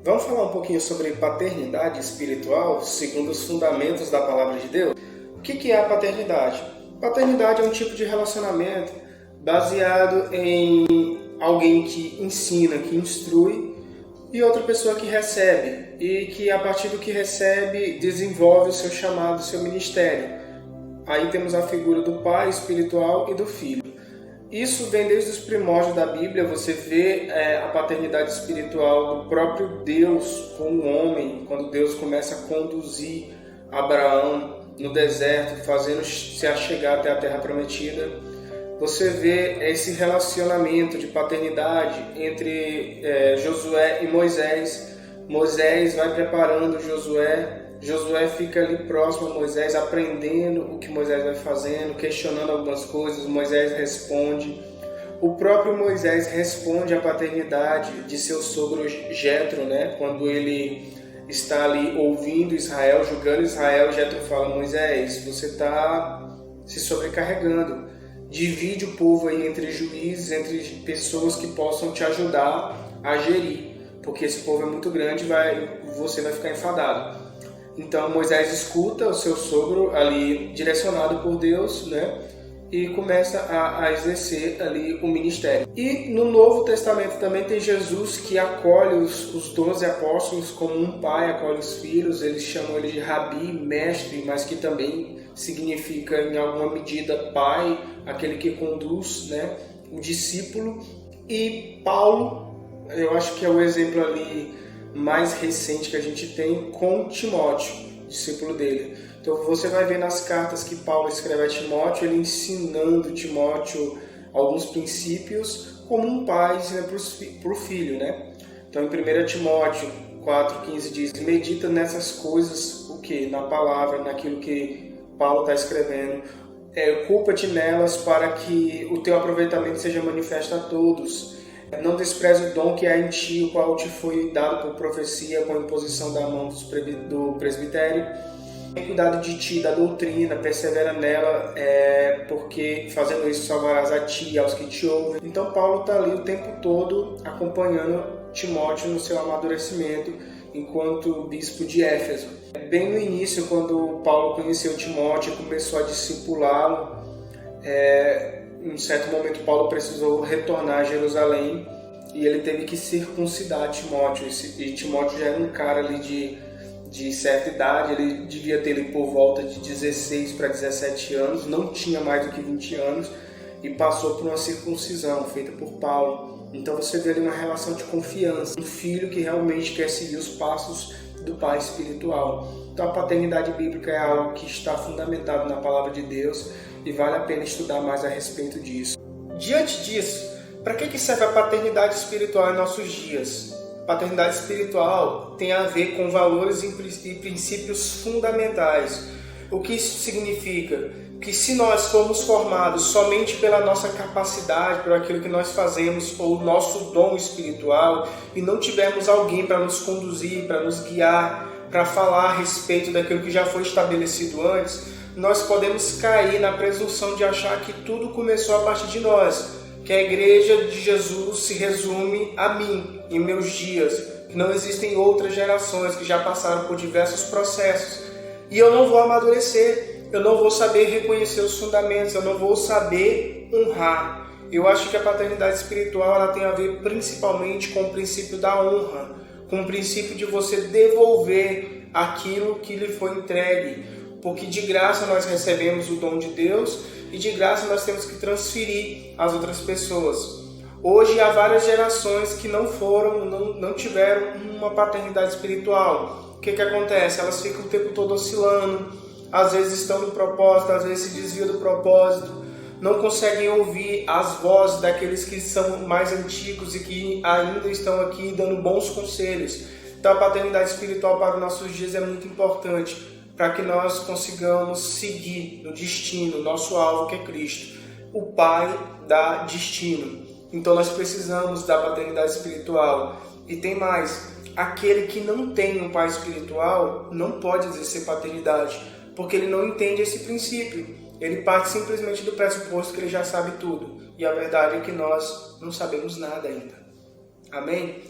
Vamos falar um pouquinho sobre paternidade espiritual, segundo os fundamentos da Palavra de Deus? O que é a paternidade? Paternidade é um tipo de relacionamento baseado em alguém que ensina, que instrui, e outra pessoa que recebe, e que a partir do que recebe desenvolve o seu chamado, o seu ministério. Aí temos a figura do pai espiritual e do filho. Isso vem desde os primórdios da Bíblia. Você vê a paternidade espiritual do próprio Deus com o homem, quando Deus começa a conduzir Abraão no deserto, fazendo se achegar até a terra prometida. Você vê esse relacionamento de paternidade entre Josué e Moisés. Moisés vai preparando Josué. Josué fica ali próximo a Moisés, aprendendo o que Moisés vai fazendo, questionando algumas coisas. Moisés responde. O próprio Moisés responde à paternidade de seu sogro Jetro, né? Quando ele está ali ouvindo Israel, julgando Israel, Jetro fala: Moisés, você está se sobrecarregando. Divide o povo aí entre juízes, entre pessoas que possam te ajudar a gerir, porque esse povo é muito grande e você vai ficar enfadado. Então Moisés escuta o seu sogro ali, direcionado por Deus, né? E começa a exercer ali o ministério. E no Novo Testamento também tem Jesus, que acolhe os 12 apóstolos como um pai acolhe os filhos. Eles chamam ele de rabi, mestre, mas que também significa em alguma medida pai, aquele que conduz, né, o discípulo. E Paulo, eu acho que é o exemplo ali mais recente que a gente tem com Timóteo, discípulo dele. Então você vai ver nas cartas que Paulo escreve a Timóteo, ele ensinando Timóteo alguns princípios como um pai ensina para o filho, né? Então em 1 Timóteo 4,15 diz: medita nessas coisas, o que? Na palavra, naquilo que Paulo está escrevendo. Ocupa-te nelas para que o teu aproveitamento seja manifesto a todos. Não despreze o dom que há em ti, o qual te foi dado por profecia, com a imposição da mão do presbitério. Tem cuidado de ti, da doutrina, persevera nela, porque fazendo isso salvarás a ti e aos que te ouvem. Então Paulo está ali o tempo todo acompanhando Timóteo no seu amadurecimento enquanto bispo de Éfeso. Bem no início, quando Paulo conheceu Timóteo e começou a discipulá-lo, em um certo momento Paulo precisou retornar a Jerusalém e ele teve que circuncidar Timóteo. E Timóteo já era um cara ali de certa idade, ele devia ter ali por volta de 16 para 17 anos, não tinha mais do que 20 anos, e passou por uma circuncisão feita por Paulo. Então você vê ali uma relação de confiança, um filho que realmente quer seguir os passos do pai espiritual. Então a paternidade bíblica é algo que está fundamentado na palavra de Deus e vale a pena estudar mais a respeito disso. Diante disso, para que serve a paternidade espiritual em nossos dias? Paternidade espiritual tem a ver com valores e princípios fundamentais. O que isso significa? Que se nós formos formados somente pela nossa capacidade, por aquilo que nós fazemos, ou o nosso dom espiritual, e não tivermos alguém para nos conduzir, para nos guiar, para falar a respeito daquilo que já foi estabelecido antes, nós podemos cair na presunção de achar que tudo começou a partir de nós, que a igreja de Jesus se resume a mim, em meus dias, que não existem outras gerações que já passaram por diversos processos, e eu não vou amadurecer, eu não vou saber reconhecer os fundamentos, eu não vou saber honrar. Eu acho que a paternidade espiritual ela tem a ver principalmente com o princípio da honra, com o princípio de você devolver aquilo que lhe foi entregue, porque de graça nós recebemos o dom de Deus e de graça nós temos que transferir às outras pessoas. Hoje há várias gerações que não tiveram uma paternidade espiritual. O que acontece? Elas ficam o tempo todo oscilando, às vezes estão no propósito, às vezes se desviam do propósito, não conseguem ouvir as vozes daqueles que são mais antigos e que ainda estão aqui dando bons conselhos. Então a paternidade espiritual para os nossos dias é muito importante, para que nós consigamos seguir no destino, nosso alvo que é Cristo. O Pai dá destino. Então nós precisamos da paternidade espiritual. E tem mais, aquele que não tem um pai espiritual não pode exercer paternidade, porque ele não entende esse princípio. Ele parte simplesmente do pressuposto que ele já sabe tudo. E a verdade é que nós não sabemos nada ainda. Amém?